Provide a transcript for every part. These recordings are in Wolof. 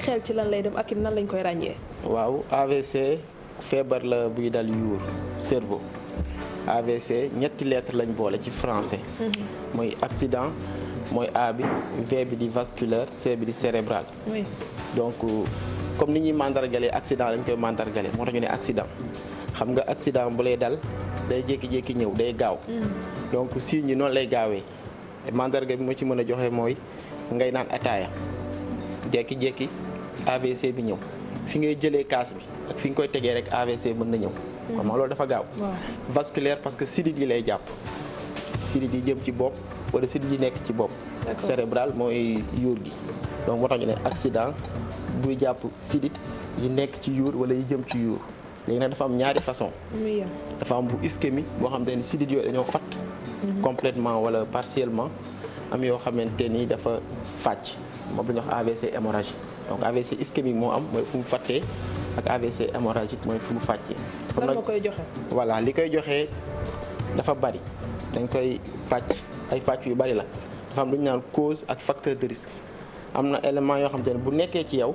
xel ci lan lay dem ak nan lañ koy ràññee. waaw AVC feebar la buy dal yuur cerveau AVC ñetti lettres lañ boole ci français. mooy accident mooy A bi V bi di vasculaire C bi di cérébral. oui donc comme ni ñuy mandargalee accident lañ koy mandargalee moo tax ñu ne accident xam nga accident bu lay dal day jékki-jékki ñëw day gaaw. donc signes yi noonu lay gaawee mandarga bi moo ci mën a joxe mooy ngay naan ataaya jékki-jékki AVC bi ñëw fi ngay jëlee kaas bi ak fi nga koy tegee rek AVC mën na ñëw. kon loolu dafa gaaw. vasculaire parce que sidit yi lay jàpp sidit yi jëm ci bopp wala sidit yi nekk ci bopp. cérébral mooy yuur gi donc moo tax ñu ne accident buy jàpp sidit yi nekk ci yuur wala yi jëm ci yuur léegi nag dafa am ñaari façon dafa am bu ischémie boo xam te ni sidit yooyu dañoo fatt complètement wala partiellement am yoo xamante ni dafa fàcc moom la ñuy wax AVC hémorragique donc AVC ischémique moo am mooy fu mu fattee ak AVC hémorragique mooy fu mu fàccee. lan moo koy joxe. voilà li koy joxe dafa bari dañ koy pàcc ay pàcc yu bari la dafa am lu ñu naan cause ak facteur de risque am na élément yoo xam te ne bu nekkee ci yow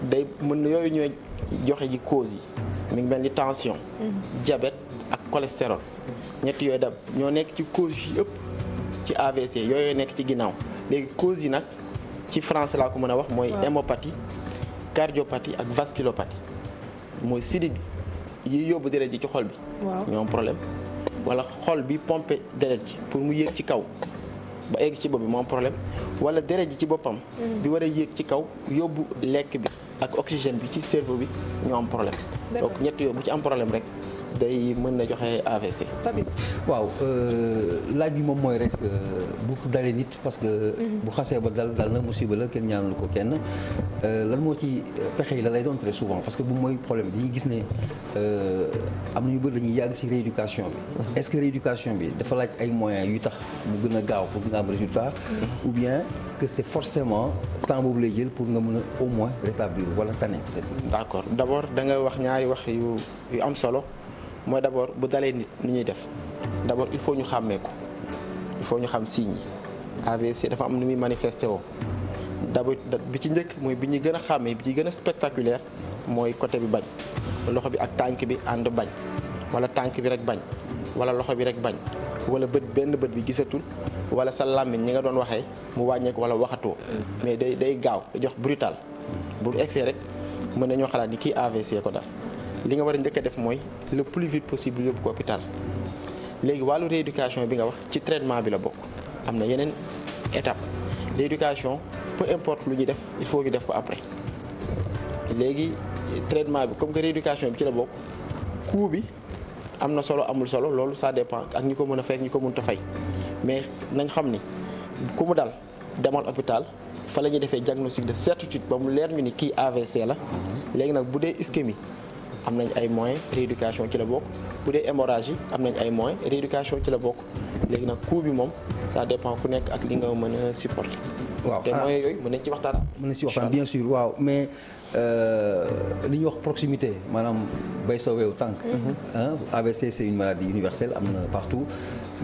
day mën na yooyu ñooy joxe ji cause yi mi ngi mel ni tension diabète ak cholestérol ñetti yooyu dab ñoo nekk ci cause yi ëpp ci AVC yooyu nekk ci ginnaaw léegi cause yi nag ci français laa ko mën a wax mooy hémopathie cardiopathie ak vasculopathie mooy sidit yi yóbbu deret ji ci xol bi ñoo am problème wala xol bi pompé deret ji pour mu yéeg ci kaw ba egg ci bopp bi moo am problème wala deret ji ci boppam bi war a yéeg ci kaw yóbbu lekk bi ak oxygène bi ci cerveau bi ñoo am problème donc ñett yooyu bu ci am problème rek day mën na joxe AVC. waaw laaj bi moom mooy rek bu dalee nit parce que bu xasee ba dal na musiba la kenn ñaanal ko kenn lan moo ci pexe yi la lay doon très souvent parce que bu mooy problème bi dañuy gis ne am na ñu bëri dañuy yàgg ci rééducation bi est-ce que rééducation bi dafa laaj ay moyens yu tax mu gën a gaaw pour nga am résultat ou bien que c'est forcément temps boobu lay jël pour nga mën a au moins rétablir wala tane peut-être. d'accord d'abord da nga wax ñaari wax yu am solo. mooy d'abord bu dalee nit ni ñuy def d'abord il faut ñu xàmmee ko il faut ñu xam signes yi AVC dafa am nu muy manifesté woo d'abord bi ci njëkk mooy bi ñu gën a xàmmee bi ci gën a spectaculaire mooy côté bi bañ loxo bi ak tànk bi ànd bañ wala tànk bi rek bañ wala loxo bi rek bañ wala benn bët bi gisatul wala sa làmmiñ ñi nga doon waxee mu wàññeeku wala waxatoo mais day gaaw da jox brutal bu egsee rek mën nañoo xalaat ni kii AVC ko dal li nga war a njëkk a def mooy le plus vite possible yóbbu ko hôpital léegi wàllu rééducation bi nga wax ci traitement bi la bokk am na yeneen étape rééducation peu importe lu ñuy def il faut ñu def ko après léegi traitement bi comme que rééducation bi ci la bokk coût bi am na solo amul solo loolu ça dépend ak ñi ko mën a fay ak ñi ko mënut a fay mais nañ xam ni ku mu dal demal hôpital fa la ñuy defee diagnostic de certitude ba mu leer ñu ni kii AVC la léegi nag bu dee ischémie am nañ ay moyens rééducation ci la bokk bu dee hémorragie am nañ ay moyens rééducation ci la bokk léegi nag coût bi moom ça dépend ku nekk ak li nga mën a supporter. waaw te moyens yooyu mën nañ ci waxtaan. mën nañ ci waxtaan bien sûr waaw mais li ñuy wax proximité maanaam bay sa weewu tànk. AVC c'est une maladie universelle am na partout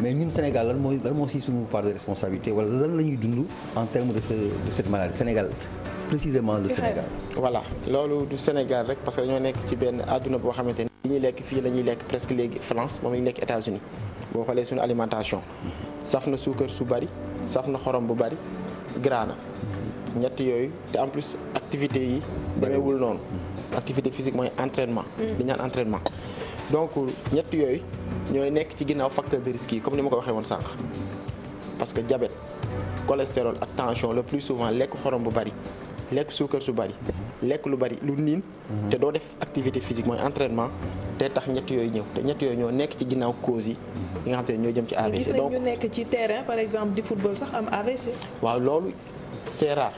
mais ñun Sénégal lan moo si suñu part de responsabilité wala lan la ñuy dund en termes de cette maladie Sénégal. précisément le Sénégal. voilà loolu du Sénégal rek parce que dañoo nekk ci benn àdduna boo xamante ni li ñuy lekk fii la ñuy lekk presque léegi France moom la ñuy lekk États-Unis boo xoolee suñu alimentation saf na suukar su bari saf na xorom bu bari gras na ñett yooyu te en plus activités yi demeewul noonu activité physique mooy entraînement li ñaan entraînement donc ñett yooyu ñooy nekk ci ginnaaw facteur de risque yi comme ni ma ko waxee woon sànq parce que diabète cholestérol ak tension le plus souvent lekk xorom bu bari lekk suukar su bari lekk lu bari lu niin te doo def activité physique mooy entraînement te tax ñett yooyu ñëw te ñett yooyu ñoo nekk ci ginnaaw cause yi nga xam te ne ñoo jëm ci AVC. donc ñu nekk ci terrain par exemple di football sax am AVC. waaw loolu c'est rare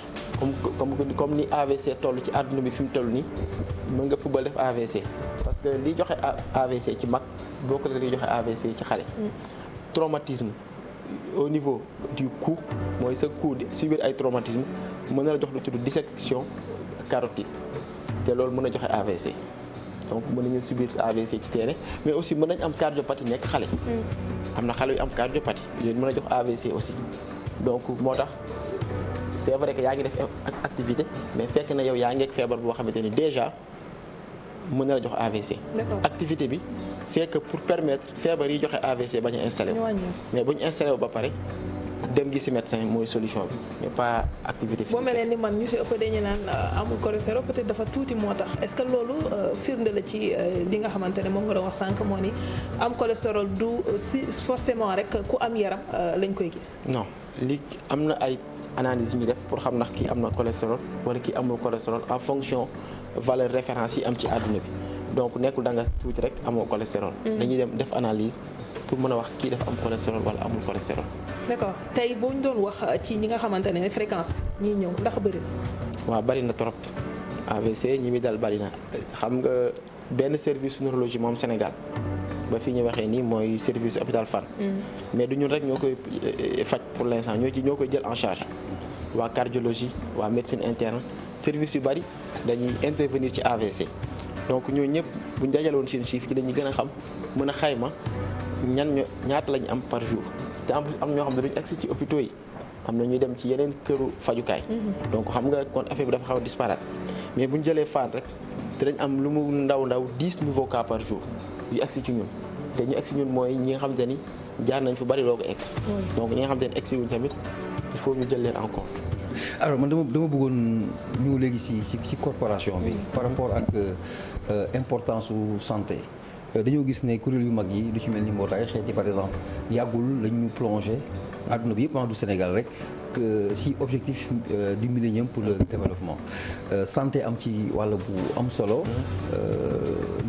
comme ni AVC toll ci àdduna bi fi mu toll nii mën nga football def AVC parce que li joxe AVC ci mag boo ko li joxe AVC ci xale. traumatisme au niveau du cou mooy sa cou subir ay traumatisme mën na la jox lu tudd dissection carotide te loolu mën na joxe AVC donc mën nañu subir AVC ci terrain mais aussi mën nañ am cardiopathie nekk xale. am na xale yu am cardiopathie yooyu mën a jox AVC aussi donc moo tax c'est vrai que yaa ngi def activité mais fekk na yow yaa ngi ak feebar boo xamante ni déjà mën na la jox AVC. D'accord. activité bi c'est que pour permettre feebar yi joxe AVC bañ a installé wu. ñu wàññi. mais bu ñu installé wu ba pare dem gisi médecin mooy solution bi mais pas activité boo physique. mel ni man ñu si ëpp dañu naan amul cholestérol peut-être dafa tuuti moo tax est-ce que loolu firnde la ci li nga xamante ne moom nga doon wax sànq moo ni am cholestérol du si forcément rek ku am yaram lañ koy gis. non li am na ay analyse yu ñuy def pour xam ndax kii am na cholestérol wala kii amul cholestérol en fonction valeur référence yi am ci àdduna bi donc nekkul da nga tuuti rek amoo cholestérol. dañuy dem def analyse pour mën a wax kii dafa am cholestérol wala amul cholestérol. d'accord tey boo ñu doon wax ci ñi nga xamante ne fréquence bi ñiy ñëw ndax bëri na. waaw bari na trop AVC ñi mi dal bari na xam nga benn service neurologie moom Sénégal ba fi ñu waxee nii mooy service hôpital Fann. mais du ñun rek ñoo koy faj pour l'instant ñoo koy jël en charge waa cardiologie waa médecine interne service yu bari dañuy intervenir ci AVC. donc ñooñu ñëpp bu ñu dajaloon seen chiffre ci dañuy gën a xam mën a xayma ñaata la ñu am par jour te am ñoo xam ne duñu agsi ci hôpitaux yi am na ñuy dem ci yeneen këru fajukaay. donc xam nga kon affaire bi dafa xaw a disparaître mais bu ñu jëlee Fann rek dinañ am lu mu ndaw 10 nouveaux cas par jour yu agsi ci ñun te ñu agsi ñun mooy ñi nga xamante ni jaar nañ fu bari loo ko egsi. donc ñi nga xamante ni egsi wuñ tamit il faut ñu jël leen en compte. alors man dama bëggoon ñëw léegi ci corporation bi par rapport ak importance su santé dañoo gis ne kuréel yu mag yi lu ci mel ni mbootaay xeeti par exemple yàggul lañ ñu plongé àdduna bi yëpp du Sénégal rek ci objectif du millénium pour le développement santé am ci wàll bu am solo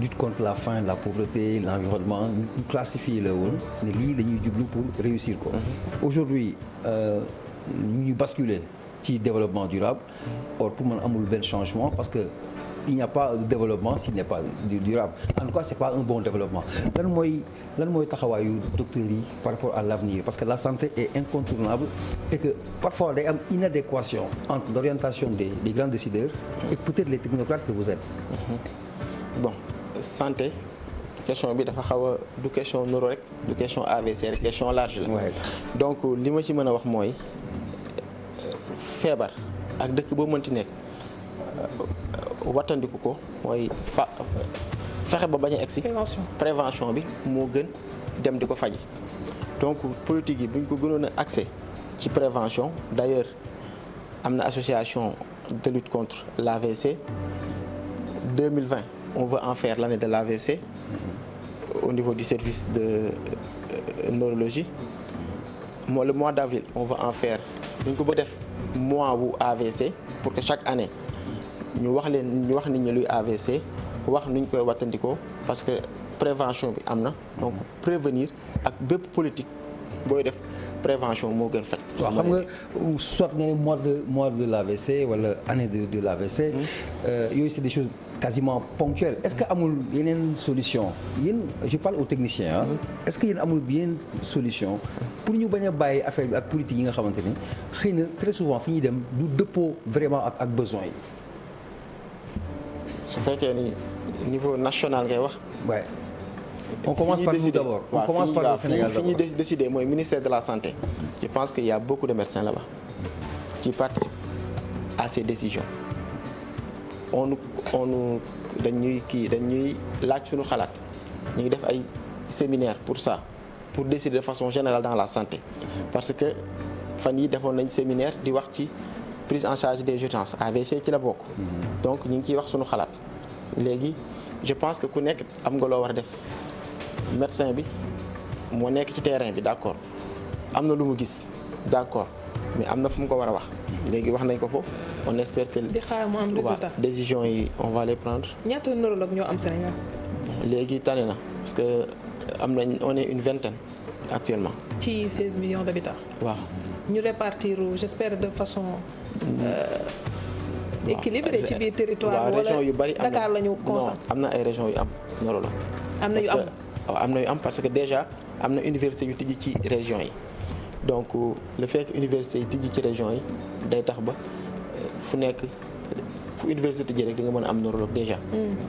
lutte contre la faim la pauvreté l'environnement ñu classifié la woon ne lii la ñuy jublu pour réussir ko aujourd'hui ñu basculer ci développement durable or pour man amul benn changement parce que il n'y a pas de développement s'il n'est pas durable en tout cas c'est pas un bon développement lan mooy taxawaayu docteurs yi par rapport à l'avenir parce que la santé est incontournable et que parfois day am inadéquation entre l'orientation des grands décideurs et peut-être les technocrates que vous êtes. bon santé question bi dafa xaw a du question neuro rek du question AVC rek question large la. Ouais. donc li ma ci mën a wax mooy feebar ak dëkk boo mënti nekk wattandiku ko mooy fexe ba bañ a egsi prévention bi moo gën dem di ko faji donc politique yi bu ñu ko gënoon a accès ci prévention d'ailleurs am na association de lutte contre l'AVC 2020 on veut en faire l'année de l'AVC au niveau du service de neurologie le mois d'avril on veut en faire bu ñu ko bëgg def mois wu AVC pour que chaque année ñu wax nit ñi luy AVC wax nuñ koy wattandikoo parce que prévention bi am na donc prévenir ak bépp politique booy def prévention moo gën faj. waaw xam nga soit nga ne mois de l'AVC wala année de l'AVC yooyu c'est des choses quasiment ponctuelles est-ce que amul yeneen solution yéen je parle aux techniciens est-ce que yéen amul bien solution pour ñu bañ a bàyyi affaire bi ak politique yi nga xamante ni xëy na très souvent fi ñuy dem du dëppoo vraiment ak besoin yi. su fekkee ni niveau national ngay wax. Ouais. On commence par nous d'abord. On commence par le Sénégal d'abord. fi ñuy décider mooy ministère de la santé. Je pense qu'il y a beaucoup de médecins là-bas qui participent à ces décisions. dañuy laaj suñu xalaat ñu ngi def ay séminaires pour ça pour décider de façon générale dans la santé parce que fan yi defoon nañ séminaire di wax ci prise en charge des urgences AVC ci la bokk. donc ñu ngi ciy wax suñu xalaat léegi je pense que ku nekk am nga loo war a def médecin bi moo nekk ci terrain bi d'accord am na lu mu gis d'accord mais am na fu mu ko war a wax léegi wax nañ ko foofu on espère que di xaar mu am résultat décision yi on va les prendre. ñaata neurologue ñoo am Sénégal. léegi tane na parce que am nañ on est une vingtaine actuellement. ci 16 millions d'habitants. waaw ñu répartir j'espère de façon équilibrée ci biir territoire région yu bari am Dakar la ñu concentré. am na ay régions yu am neurologue. am na yu am am na yu am parce que déjà am na université yu tijji ci région yi donc le fait que université yi tijji ci région yi day tax ba fu nekk fu université tijji rek di nga mën a am neurologue déjà.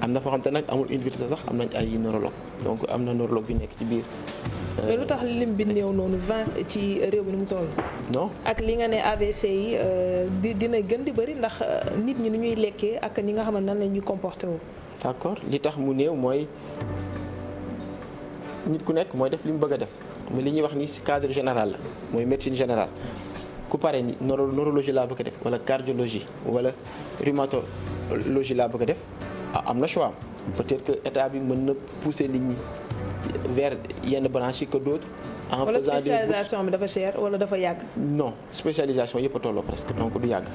am na foo xam te nag amul université sax am nañ ay neurologue donc am na neurologue yu nekk ci biir mais lu tax lim bi néew noonu 20 ci réew mi ni mu toll. non ak li nga ne AVC yi dina gën di bëri ndax nit ñi ni ñuy lekkee ak ñi nga xamante nan la ñuy comporté wu. d'accord li tax mu néew mooy nit ku nekk mooy def li mu bëgg a def mais li ñuy wax ni ci cadre général la mooy médecine générale ku pare ni neurologie laa bëgg a def wala cardiologie wala rhumatologie laa bëgg a def am na choix peut-être que état bi mën na pousser nit ñi vers yenn branches yi que d'autres. en wala faisant des spécialisation bi dafa cher wala dafa yàgg. non spécialisation yëpp a tolloo presque donc du yàgg.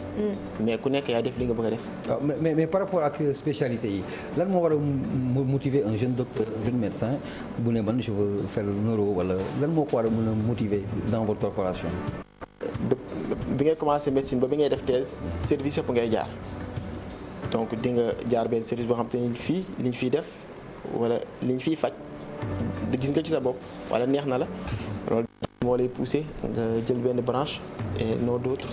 mais ku nekk yaa def li nga bëgg a def. waaw mais par rapport ak spécialité yi lan moo war a motiver un jeune docteur un jeune médecin bu ne man je veux faire neuro wala lan moo ko war a mën a motiver dans votre corporation. bi ngay commencé médecine ba bi ngay def thèse service yëpp ngay jaar donc di nga jaar benn service boo xam te ni fii li ñu fiy def wala li ñu fiy faj gis nga ci sa bopp wala neex na la loolu moo lay poussé nga jël benn branche et non d'autres.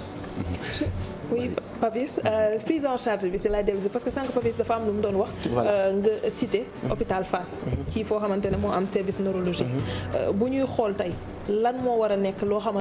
oui Papis prise en charge bi si laay dellusi parce que sànq Papis dafa am lu mu doon wax. nga cité hôpital Fann. ci foo xamante ne moo am service neurologique. bu ñuy xool tey lan moo war a nekk loo xamante